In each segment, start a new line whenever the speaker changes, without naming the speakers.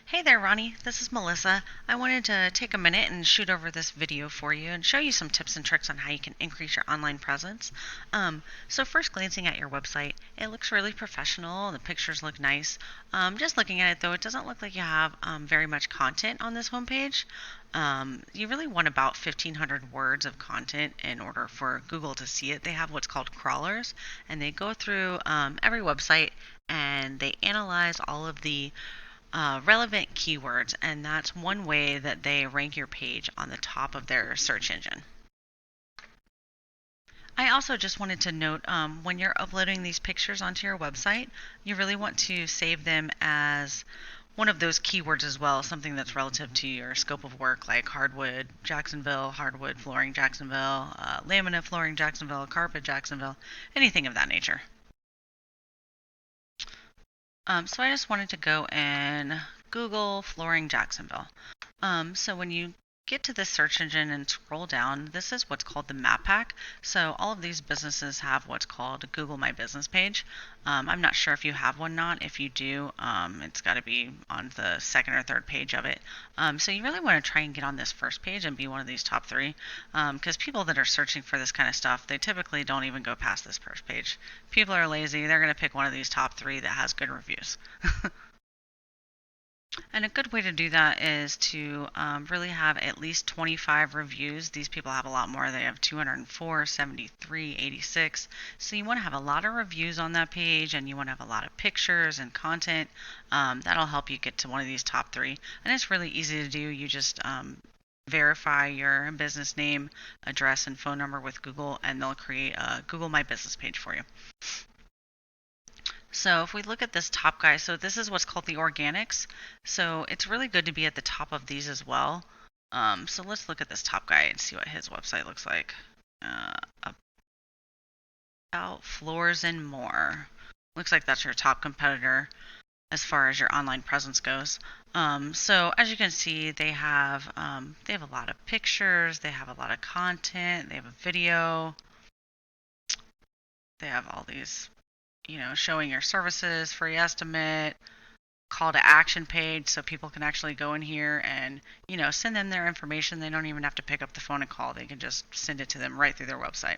Hey there, Ronnie. This is Melissa. I wanted to take a minute and shoot over this video for you and show you some tips and tricks on how you can increase your online presence. So first, glancing at your website, it looks really professional. The pictures look nice. Just looking at it, though, it doesn't look like you have very much content on this homepage. You really want about 1,500 words of content in order for Google to see it. They have what's called crawlers, and they go through every website and they analyze all of the relevant keywords, and that's one way that they rank your page on the top of their search engine. I also just wanted to note when you're uploading these pictures onto your website, you really want to save them as one of those keywords as well, something that's relative to your scope of work, like hardwood Jacksonville, hardwood flooring Jacksonville, laminate flooring Jacksonville, carpet Jacksonville, anything of that nature. So I just wanted to go and Google flooring Jacksonville. So when you get to the search engine and scroll down, this is what's called the map pack. So all of these businesses have what's called a Google My Business page. I'm not sure if you have one or not. If you do, it's got to be on the second or third page of it. So you really want to try and get on this first page and be one of these top three, because people that are searching for this kind of stuff, they typically don't even go past this first page. People are lazy. They're going to pick one of these top three that has good reviews. And a good way to do that is to really have at least 25 reviews. These people have a lot more. They have 204, 73, 86. So you want to have a lot of reviews on that page, and you want to have a lot of pictures and content. That'll help you get to one of these top three. And it's really easy to do. You just verify your business name, address, and phone number with Google, and they'll create a Google My Business page for you. So if we look at this top guy, so this is what's called the organics. So it's really good to be at the top of these as well. So let's look at this top guy and see what his website looks like. About floors and more. Looks like that's your top competitor as far as your online presence goes. So as you can see, they have a lot of pictures, they have a lot of content, they have a video, they have all these, showing your services, free estimate, call to action page so people can actually go in here and, send them their information. They don't even have to pick up the phone and call. They can just send it to them right through their website.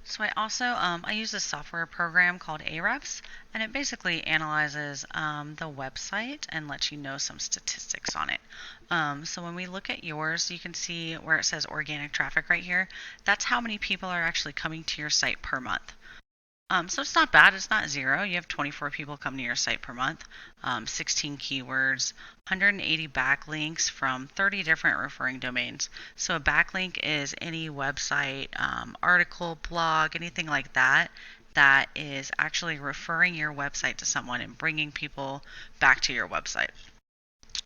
So I also I use a software program called Ahrefs, and it basically analyzes the website and lets you know some statistics on it. So when we look at yours, you can see where it says organic traffic right here. That's how many people are actually coming to your site per month. So it's not bad. It's not zero. You have 24 people come to your site per month, 16 keywords, 180 backlinks from 30 different referring domains. So a backlink is any website, article, blog, anything like that that is actually referring your website to someone and bringing people back to your website.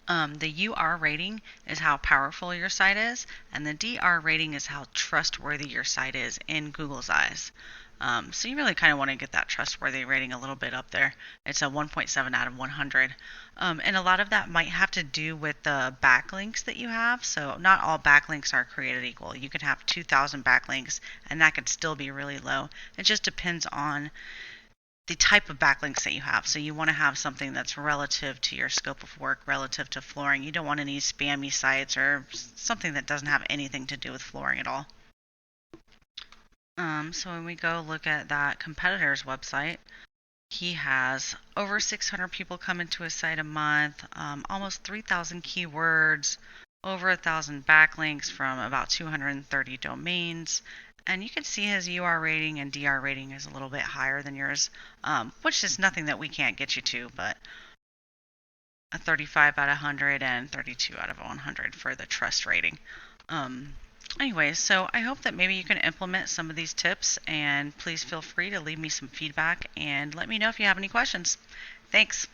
The UR rating is how powerful your site is, and the DR rating is how trustworthy your site is in Google's eyes. So you really kind of want to get that trustworthy rating a little bit up there. It's a 1.7 out of 100. And a lot of that might have to do with the backlinks that you have. So not all backlinks are created equal. You can have 2,000 backlinks and that could still be really low. It just depends on the type of backlinks that you have. So you want to have something that's relative to your scope of work, relative to flooring. You don't want any spammy sites or something that doesn't have anything to do with flooring at all. So when we go look at that competitor's website, he has over 600 people come into his site a month, almost 3,000 keywords, over 1,000 backlinks from about 230 domains. And you can see his UR rating and DR rating is a little bit higher than yours, which is nothing that we can't get you to, but a 35 out of 100 and 32 out of 100 for the trust rating. Anyways, so I hope that maybe you can implement some of these tips, and please feel free to leave me some feedback and let me know if you have any questions. Thanks.